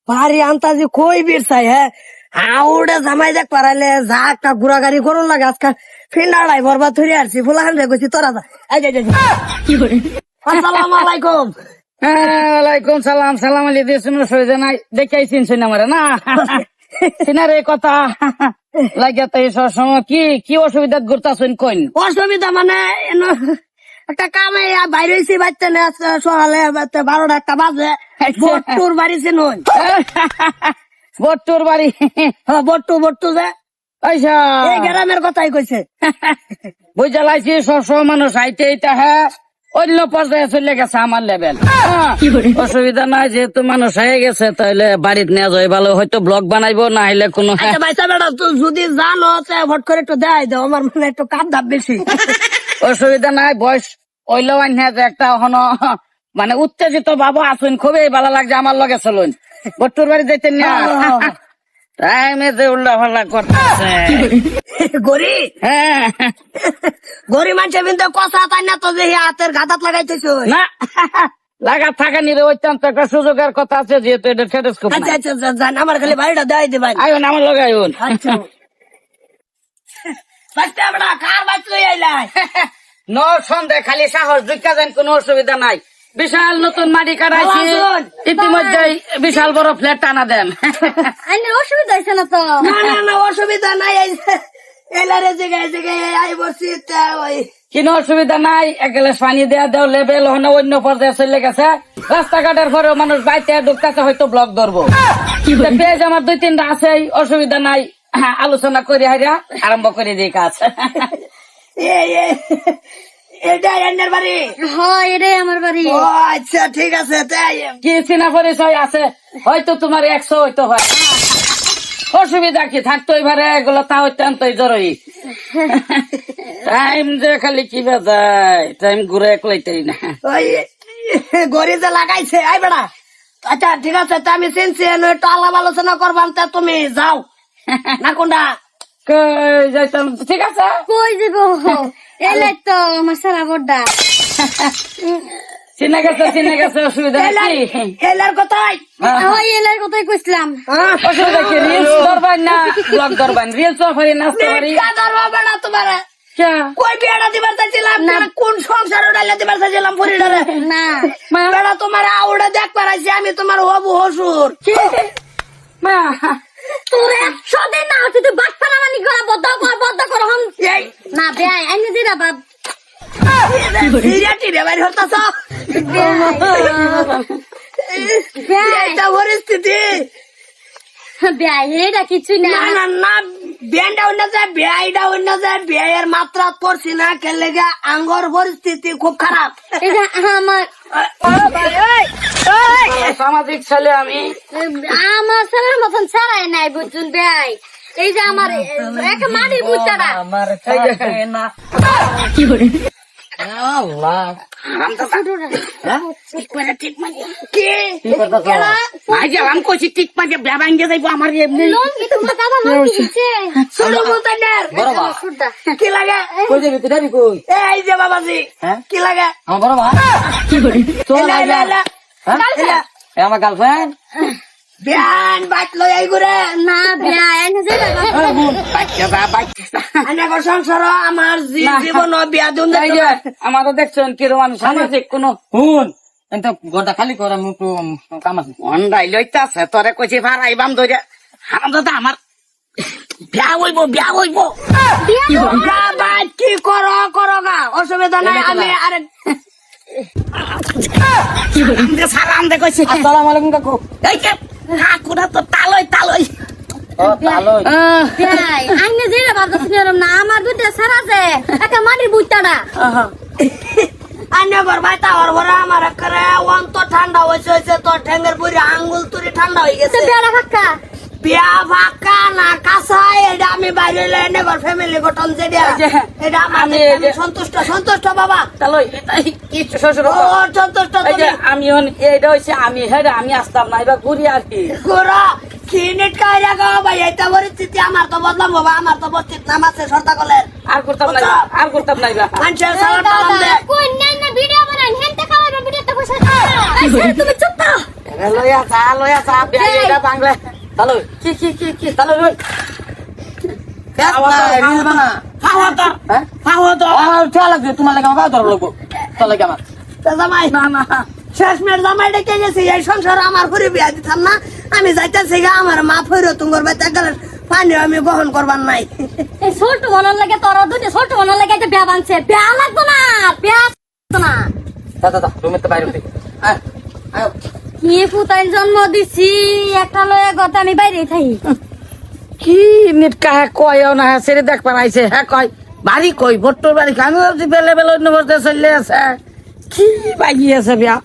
ভারী আন্তাজি কই বিরসাই হ্যাঁ আউড়ে জামাই দেখ পারাইলে যা একটা ঘুরা গাড়ি করুন লাগে আজকাল ফিন্ডাড়াই বরবাদ ধরে আসছি ফুলাহান রে গেছি তোরা কি করে আসসালামু আলাইকুম। ওয়ালাইকুম সালাম। সালাম আলী দিয়েছেন অসুবিধা নাই, দেখাই চিনছেন আমার না চিনার এই কথা লাগিয়া তাই সবসময় কি কি অসুবিধা ঘুরতেছেন কইন? অসুবিধা মানে একটা কামে বাইরে হয়েছি বাচ্চা না সকালে 12টা একটা বাজে বট্টুর বাড়িছে নই বট্টুর বাড়ি বট্টু যে আচ্ছা এই গ্রামের কথাই কইছে। বুঝা লাইছি সবসময় মানুষ আইতে এইটা হ্যাঁ অন্য পর্যায়ে চলে গেছে আমার লেভেল। অসুবিধা নাই, যেহেতু মানুষ হয়ে গেছে তাহলে বাড়িতে নিয়ে যাই ভালো, হয়তো ব্লগ বানাইবো না হইলে কোনো বাইসা বেড়া যদি জানো ভট করে একটু দেয় দাও আমার মানে একটু কাপ ধাপ বেশি। অসুবিধা নাই, বয়স ওইলেও আইনা যে একটা হন মানে উত্তেজিত বাবু আসুন, খুবই ভালো লাগছে আমার লগে চলুন বট্টুর বাড়ি যাইতেন না টাইমে যে উল্লা ফাল্লা করতেছে গরি হ্যাঁ গরি মানুষের কিন্তু কথা তাই না তো যে হাতের ঘাতাত লাগাইতেছ না লাগা থাকা নিরে অত্যন্ত একটা সুযোগের কথা আছে, যেহেতু এটা টেলিস্কোপ আচ্ছা আচ্ছা জান আমার খালি বাড়িটা দেয় দে ভাই। আইন আমার লগে আইন আচ্ছা বাচ্চা বড়া কার বাচ্চা আইলাই ন সন্দেহ খালি সাহস ঢুকা যান, কোনো অসুবিধা নাই। বিশাল নতুন মাটি কাটাইছি, ইতিমধ্যে বিশাল বড় ফ্ল্যাট টানা দেন। অসুবিধা হয়েছে না তো? না না না অসুবিধা নাই, এলারে জায়গায় জায়গায় আই বসি ওই কোনো অসুবিধা নাই। এক গ্লাস পানি দেওয়া দেও লেবেল হন অন্য পর্যায়ে চলে গেছে। রাস্তাঘাটের পরেও মানুষ বাইতে ঢুকতেছে, হয়তো ব্লক ধরবো। পেজ আমার 2-3টা আছে, অসুবিধা নাই। আলোচনা করে হাইরা আরম্ভ করে দিই কাজ। এটাই এন্ডার বাড়ি? হয় এটাই আমার বাড়ি। ও আচ্ছা ঠিক আছে। তাই কি চিনা পরিচয় আছে, হয়তো তোমার 100 হইতে হয়, অসুবিধা কি থাকতো এবারে এগুলো তা অত্যন্তই জরুরি। টাইম যে খালি কি বাজায়, টাইম ঘুরে একলাইতেই না। ওই গড়ি যে লাগাইছে আই বেড়া। আচ্ছা ঠিক আছে, তা আমি চিনছি একটু আলাপ আলোচনা করবাম, তা তুমি যাও না কোনটা কই যাইতাম, ঠিক আছে কই যাব? এলাই তো আমার সারা বড়টা। চিনে গেছে অসুবিধা নাই। এলার কথাই হয় এলাই কথাই কইছিলাম। অসুবিধা কি, রিলস ধরবেন না ব্লগ ধরবেন? রিলস পারি নাচতে পারি বেড়া তোমার কে? কই বিয়েটা দিবার চাইছিলাম না, কোন সংসার উড়াইলে দিবার চাইছিলাম পরিডারে না বেড়া তোমার আউড়ে দেখ পারাইছি আমি তোমার হবু হসুর। মা তোর 100 দিন না হচ্ছে তুই বাট ফালা মানি করা বদ্ধ কর হম না বেআই আইনে দিরা বাপ সিরিয়াটি রে বাইর হতাছ এটা পরিস্থিতি। বেআই এটা কিছুই না। না না না বিয়ানটা অন্য যায়, বিয়াইটা অন্য যায়, বিয়ের মাত্রা পড়ছি না খেলে গা আঙ্গর পরিস্থিতি খুব খারাপ। এটা আমার সামাজিক ছেলে আমি, আমার ছেলের মতন ছাড়াই নাই বুঝুন বেআই। এই যে আমার একটা মাটির বুঝতাটা আমার না কি করে আল্লাহ আমি কইছি ঠিক মাঝে ব্যাবাঙ্গে যাইবো আমার এমনি লঙ্গি তোমার দাদা লঙ্গি দিচ্ছে ছোট মোতানের সুরদা কি লাগে কই যাবি তুই যাবি কই? এই যে বাবাজি কি লাগে আমার বড় ভাই কি করে চল এলা, এলা, এলা। এলা। আমার গার্লফ্রেন্ড বিয়ান বাইক লই আই ঘুরে না বেআই আইনে দিরা বাপ আনে সংসার আমার জীবন বিয়া দুন আমারও দেখছেন কিরকম সামাজিক কোন হুন কিন্তু গোটা খালি করে মুটু কাম আছে অন্ডাই লইতাছে তোরে কইছি ভাড়াইবাম ধরে হারাম দাদা আমার বিয়া হইব কি করো গা অসুবিধা নাই আমি আরে সালাম দে কইছি আসসালামু আলাইকুম কাকু এই কে কাকুরা তো তালই বেআই আইনে দিরা বাপ দছিলাম না আমার দুইটা ছাড়া আছে একটা মাটির বুঝতাটা আনে বরবাই তাওয়ার ভরা আমার করে অন্ত ঠান্ডা হইছে তো ঠ্যাঙ্গের পুরি আঙ্গুল তুরি ঠান্ডা হয়ে গেছে। বেড়া ফাক্কা বিয়া ফাঁকা না কাঁচা এটা আমি বাইরে এনে ঘর ফ্যামিলি গঠন যেটা এটা আমি সন্তুষ্ট বাবা তালই কিছু শ্বশুর ও সন্তুষ্ট আমি এইটা হইছে আমি হেরে আমি আসতাম না এবার ঘুরি আর কি গোরা খিনিট কাইরা গো ভাই এটা পরিস্থিতি আমার তো বদলাম বাবা আমার তো বস্তিত নাম আছে সর্তা কলের আর করতাম না মানুষের সালাম টালাম দে কই নাই না ভিডিও বানান হেনতে খাওয়ার ভিডিওতে পয়সা তুমি চুপ থাকো লয়া চা বিয়া এটা বাংলা চলো কি চলো ওই জামাই শেষ মেয়ের জামাই ডেকে গেছি এই সংসার আমার করে বিয়া দিতাম না আমি যাইতেছি গা আমার মা ফেরো তোমার বাচ্চা গেলে পানি আমি বহন করবার নাই এই ছোট মনের লাগে তোর দুটো ছোট মনের লাগে একটা বিয়া ভাঙছে বিয়া লাগতো না বিয়া লাগতো না দাদা তুমি তো বাইরে কি পুতাইন জন্ম দিছি একটা লয়ে কথা আমি বাইরে থাকি কি নিটকা হ্যাঁ কয়ও না হ্যাঁ সেরে দেখ পারাইছে হ্যাঁ কয় বাড়ি কই ভোট্টোর বাড়ি আমি ভাবছি বেলে বেলে অন্য বসতে চলে আছে কি বাগিয়েছে বিয়া